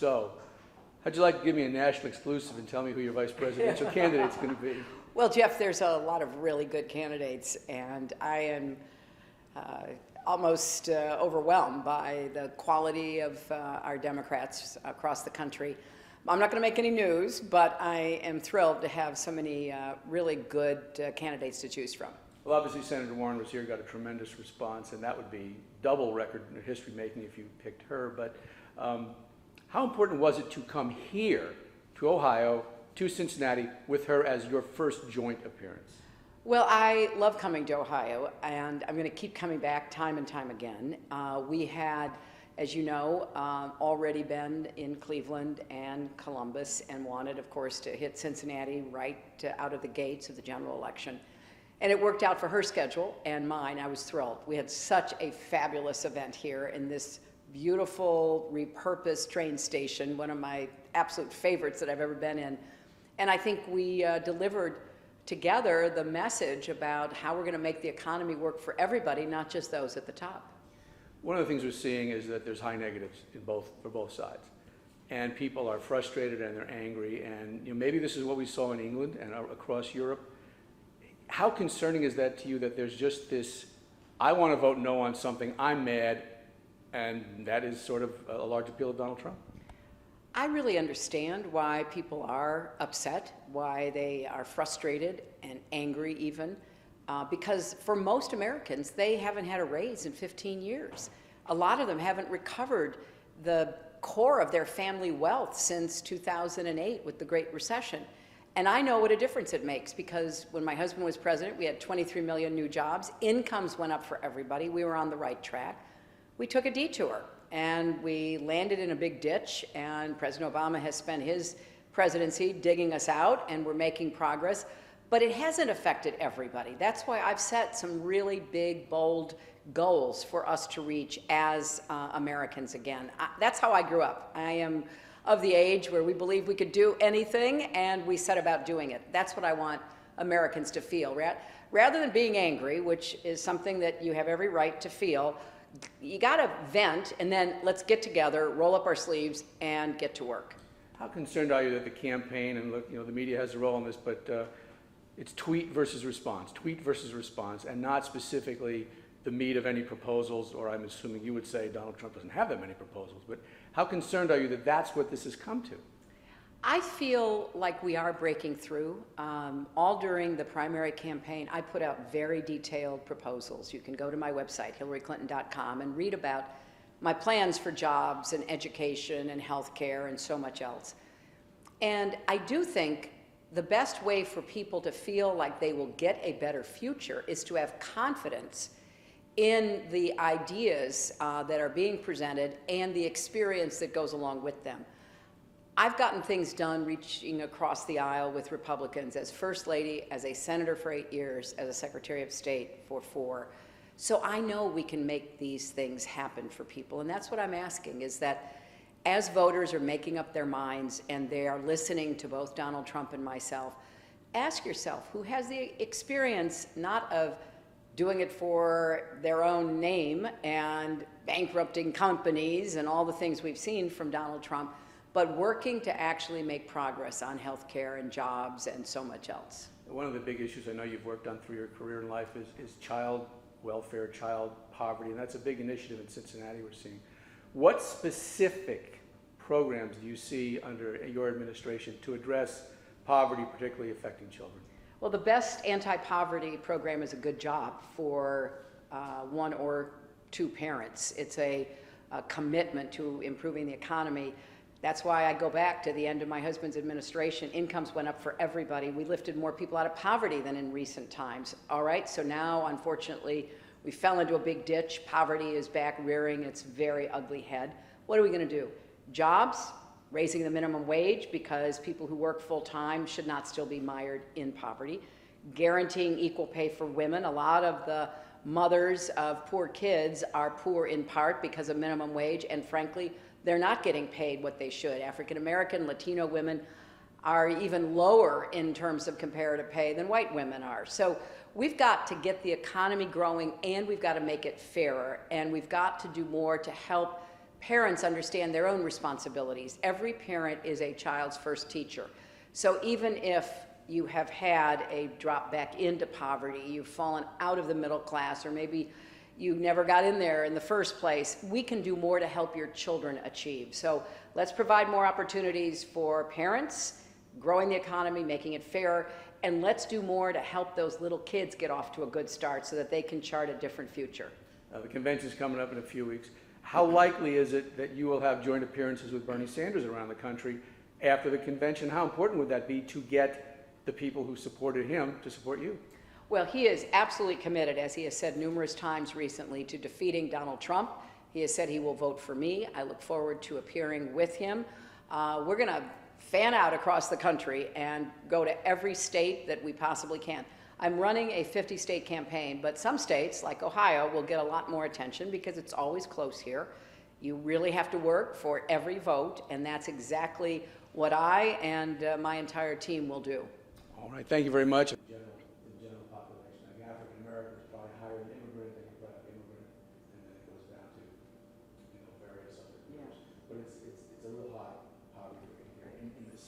so. How'd you like to give me a national exclusive and tell me who your vice presidential candidate's going to be? Well, Jeff, there's a lot of really good candidates, and I am almost overwhelmed by the quality of our Democrats across the country. I'm not going to make any news, but I am thrilled to have so many really good candidates to choose from. Well, obviously, Senator Warren was here, got a tremendous response, and that would be double record history-making if you picked her. But how important was it to come here to Ohio, to Cincinnati, with her as your first joint appearance? Well, I love coming to Ohio, and I'm going to keep coming back time and time again. We had, as you know, already been in Cleveland and Columbus and wanted, of course, to hit Cincinnati right out of the gates of the general election. And it worked out for her schedule and mine. I was thrilled. We had such a fabulous event here in this beautiful, repurposed train station, one of my absolute favorites that I've ever been in. And I think we delivered together the message about how we're going to make the economy work for everybody, not just those at the top. One of the things we're seeing is that there's high negatives for both sides. And people are frustrated and they're angry. And maybe this is what we saw in England and across Europe. How concerning is that to you, that there's just this, I want to vote no on something, I'm mad, and that is sort of a large appeal of Donald Trump? I really understand why people are upset, why they are frustrated and angry even, because for most Americans, they haven't had a raise in 15 years. A lot of them haven't recovered the core of their family wealth since 2008 with the Great Recession. And I know what a difference it makes, because when my husband was president, we had 23 million new jobs. Incomes went up for everybody. We were on the right track. We took a detour, and we landed in a big ditch, and President Obama has spent his presidency digging us out, and we're making progress. But it hasn't affected everybody. That's why I've set some really big, bold goals for us to reach as Americans again. That's how I grew up. I am of the age where we believe we could do anything, and we set about doing it. That's what I want Americans to feel. Rather than being angry, which is something that you have every right to feel, you got to vent, and then let's get together, roll up our sleeves, and get to work. How concerned are you that the campaign, and look, the media has a role in this, but it's tweet versus response, and not specifically the meat of any proposals, or I'm assuming you would say Donald Trump doesn't have that many proposals, but how concerned are you that that's what this has come to? I feel like we are breaking through. All during the primary campaign, I put out very detailed proposals. You can go to my website, hillaryclinton.com, and read about my plans for jobs and education and health care and so much else. And I do think the best way for people to feel like they will get a better future is to have confidence in the ideas that are being presented and the experience that goes along with them. I've gotten things done reaching across the aisle with Republicans as First Lady, as a Senator for 8 years, as a Secretary of State for 4. So I know we can make these things happen for people. And that's what I'm asking, is that as voters are making up their minds and they are listening to both Donald Trump and myself, ask yourself, who has the experience not of doing it for their own name and bankrupting companies and all the things we've seen from Donald Trump, but working to actually make progress on health care and jobs and so much else. One of the big issues I know you've worked on through your career in life is child welfare, child poverty, and that's a big initiative in Cincinnati we're seeing. What specific programs do you see under your administration to address poverty, particularly affecting children? Well, the best anti-poverty program is a good job for 1 or 2 parents. It's a commitment to improving the economy. That's why I go back to the end of my husband's administration. Incomes went up for everybody. We lifted more people out of poverty than in recent times. All right, so now, unfortunately, we fell into a big ditch. Poverty is back rearing its very ugly head. What are we going to do? Jobs, raising the minimum wage because people who work full-time should not still be mired in poverty. Guaranteeing equal pay for women. A lot of the mothers of poor kids are poor in part because of minimum wage, and frankly, they're not getting paid what they should. African American, Latino women are even lower in terms of comparative pay than white women are. So we've got to get the economy growing, and we've got to make it fairer, and we've got to do more to help parents understand their own responsibilities. Every parent is a child's first teacher. So even if you have had a drop back into poverty, you've fallen out of the middle class, or maybe you never got in there in the first place, we can do more to help your children achieve. So let's provide more opportunities for parents, growing the economy, making it fairer, and let's do more to help those little kids get off to a good start so that they can chart a different future. The convention's coming up in a few weeks. How likely is it that you will have joint appearances with Bernie Sanders around the country after the convention? How important would that be to get the people who supported him to support you? Well, he is absolutely committed, as he has said numerous times recently, to defeating Donald Trump. He has said he will vote for me. I look forward to appearing with him. We're going to fan out across the country and go to every state that we possibly can. I'm running a 50-state campaign, but some states, like Ohio, will get a lot more attention because it's always close here. You really have to work for every vote, and that's exactly what I and my entire team will do. All right, thank you very much.